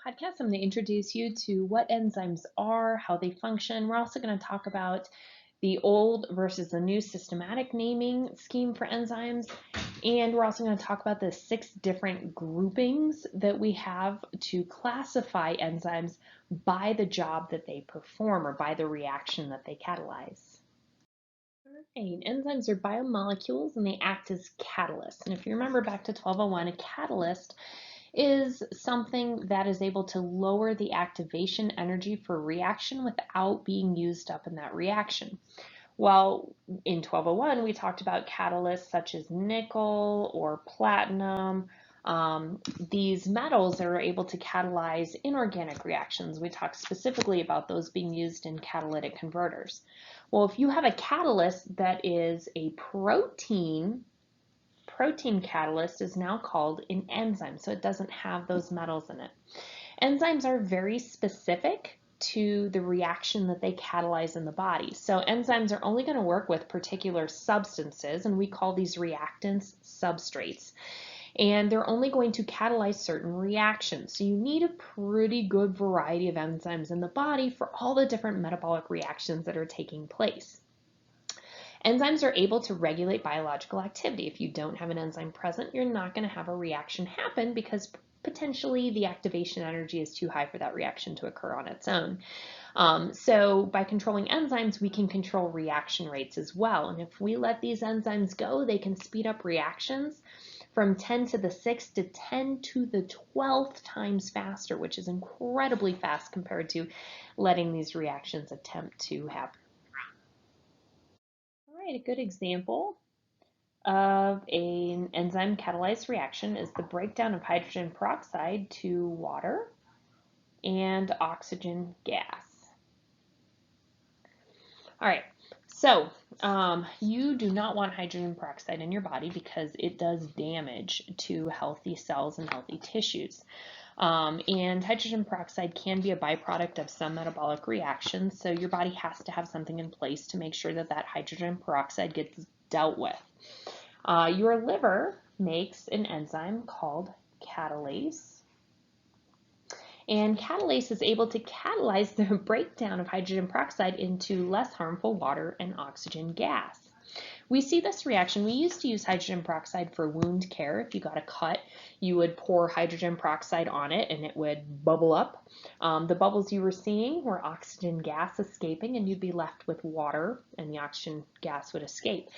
podcast, I'm going to introduce you to what enzymes are, how they function. We're also going to talk about the old versus the new systematic naming scheme for enzymes. And we're also going to talk about the 6 different groupings that we have to classify enzymes by the job that they perform or by the reaction that they catalyze. Right. Enzymes are biomolecules and they act as catalysts. And if you remember back to 1201, a catalyst is something that is able to lower the activation energy for reaction without being used up in that reaction. Well, in 1201, we talked about catalysts such as nickel or platinum. These metals are able to catalyze inorganic reactions. We talked specifically about those being used in catalytic converters. Well, if you have a catalyst that is a protein catalyst is now called an enzyme, so it doesn't have those metals in it. Enzymes are very specific to the reaction that they catalyze in the body. So enzymes are only going to work with particular substances, and we call these reactants substrates. And they're only going to catalyze certain reactions. So you need a pretty good variety of enzymes in the body for all the different metabolic reactions that are taking place. Enzymes are able to regulate biological activity. If you don't have an enzyme present, you're not going to have a reaction happen because potentially the activation energy is too high for that reaction to occur on its own. So by controlling enzymes, we can control reaction rates as well. And if we let these enzymes go, they can speed up reactions from 10 to the 6th to 10 to the 12th times faster, which is incredibly fast compared to letting these reactions attempt to happen. All right, a good example of an enzyme catalyzed reaction is the breakdown of hydrogen peroxide to water and oxygen gas. All right, so you do not want hydrogen peroxide in your body because it does damage to healthy cells and healthy tissues. And hydrogen peroxide can be a byproduct of some metabolic reactions, so your body has to have something in place to make sure that that hydrogen peroxide gets dealt with. Your liver makes an enzyme called catalase. And catalase is able to catalyze the breakdown of hydrogen peroxide into less harmful water and oxygen gas. We see this reaction. We used to use hydrogen peroxide for wound care. If you got a cut, you would pour hydrogen peroxide on it and it would bubble up. The bubbles you were seeing were oxygen gas escaping, and you'd be left with water and the oxygen gas would escape.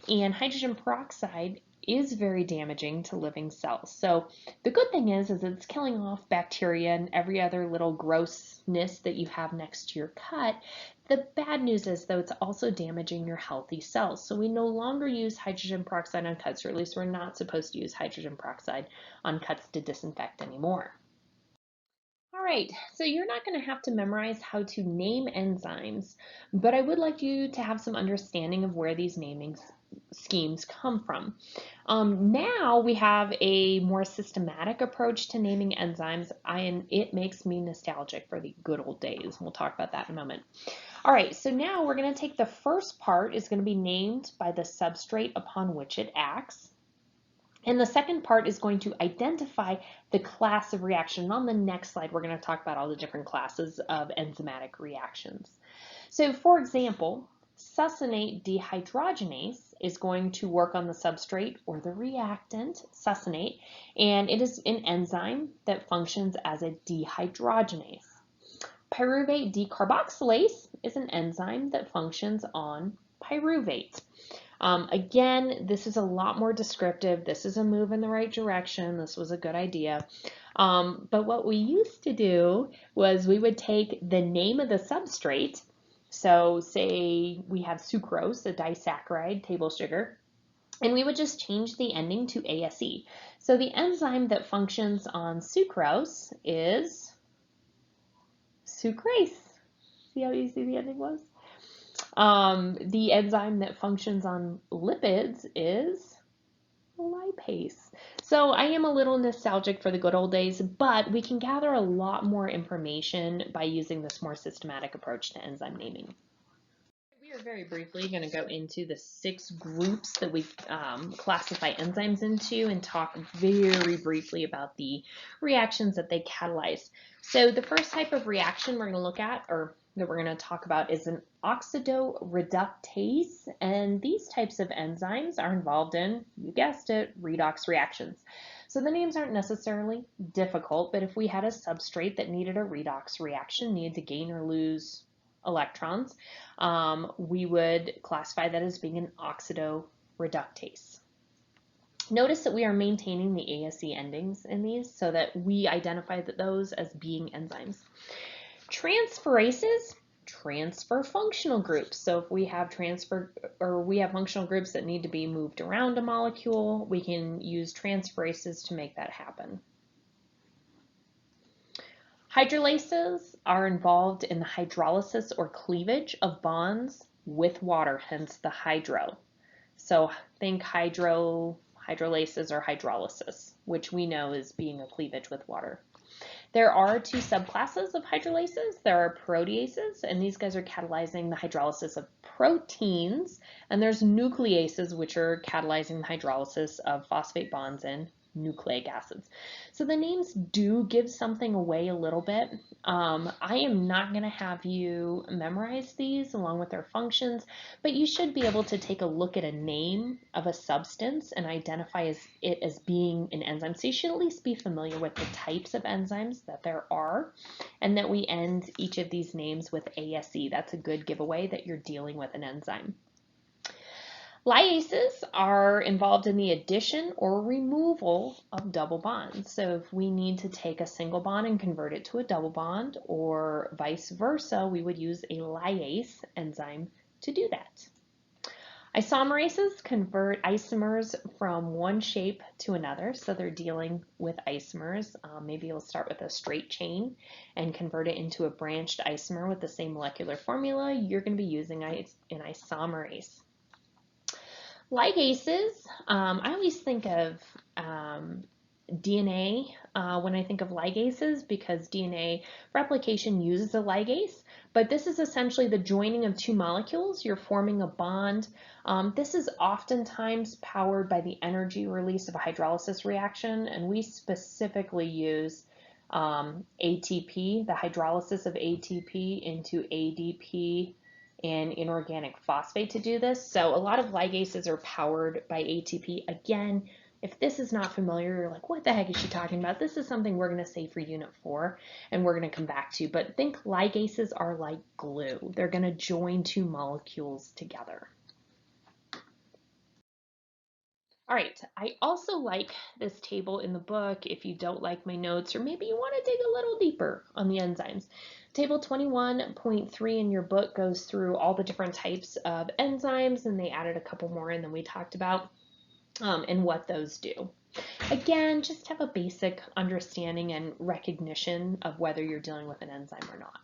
And hydrogen peroxide is very damaging to living cells. So the good thing is it's killing off bacteria and every other little grossness that you have next to your cut. The bad news is, though, it's also damaging your healthy cells. So we no longer use hydrogen peroxide on cuts, or at least we're not supposed to use hydrogen peroxide on cuts to disinfect anymore. All right, so you're not going to have to memorize how to name enzymes, but I would like you to have some understanding of where these naming schemes come from. Now we have a more systematic approach to naming enzymes, and it makes me nostalgic for the good old days. We'll talk about that in a moment. All right, so now we're going to take the first part is going to be named by the substrate upon which it acts. And the second part is going to identify the class of reaction. And on the next slide, we're going to talk about all the different classes of enzymatic reactions. So for example, succinate dehydrogenase is going to work on the substrate or the reactant, succinate, and it is an enzyme that functions as a dehydrogenase. Pyruvate decarboxylase is an enzyme that functions on pyruvate. Again, this is a lot more descriptive. This is a move in the right direction. This was a good idea. But what we used to do was we would take the name of the substrate. So say we have sucrose, a disaccharide, table sugar, and we would just change the ending to ASE. So the enzyme that functions on sucrose is sucrase. See how easy the ending was? The enzyme that functions on lipids is lipase. So I am a little nostalgic for the good old days, but we can gather a lot more information by using this more systematic approach to enzyme naming. We're very briefly going to go into the 6 groups that we classify enzymes into and talk very briefly about the reactions that they catalyze. So the first type of reaction we're going to look at, or that we're going to talk about, is an oxidoreductase, and these types of enzymes are involved in, you guessed it, redox reactions. So the names aren't necessarily difficult, but if we had a substrate that needed a redox reaction, needed to gain or lose electrons, we would classify that as being an oxidoreductase. Notice that we are maintaining the ASE endings in these so that we identify those as being enzymes. Transferases transfer functional groups. So if we have functional groups that need to be moved around a molecule, we can use transferases to make that happen. Hydrolases are involved in the hydrolysis or cleavage of bonds with water, hence the hydro. So think hydrolases or hydrolysis, which we know is being a cleavage with water. There are 2 subclasses of hydrolases. There are proteases, and these guys are catalyzing the hydrolysis of proteins, and there's nucleases, which are catalyzing the hydrolysis of phosphate bonds and nucleic acids. So the names do give something away a little bit. I am not going to have you memorize these along with their functions, but you should be able to take a look at a name of a substance and identify it as being an enzyme. So you should at least be familiar with the types of enzymes that there are, and that we end each of these names with ASE. That's a good giveaway that you're dealing with an enzyme. Liases are involved in the addition or removal of double bonds. So if we need to take a single bond and convert it to a double bond, or vice versa, we would use a liase enzyme to do that. Isomerases convert isomers from one shape to another, so they're dealing with isomers. Maybe you'll start with a straight chain and convert it into a branched isomer with the same molecular formula. You're going to be using an isomerase. Ligases, I always think of DNA when I think of ligases, because DNA replication uses a ligase, but this is essentially the joining of 2 molecules. You're forming a bond. This is oftentimes powered by the energy release of a hydrolysis reaction, and we specifically use ATP, the hydrolysis of ATP into ADP and inorganic phosphate to do this. So a lot of ligases are powered by ATP. Again, if this is not familiar, you're like, what the heck is she talking about? This is something we're going to say for Unit 4, and we're going to come back to. But think ligases are like glue. They're going to join 2 molecules together. All right, I also like this table in the book if you don't like my notes, or maybe you want to dig a little deeper on the enzymes. Table 21.3 in your book goes through all the different types of enzymes, and they added a couple more in than we talked about, and what those do. Again, just have a basic understanding and recognition of whether you're dealing with an enzyme or not.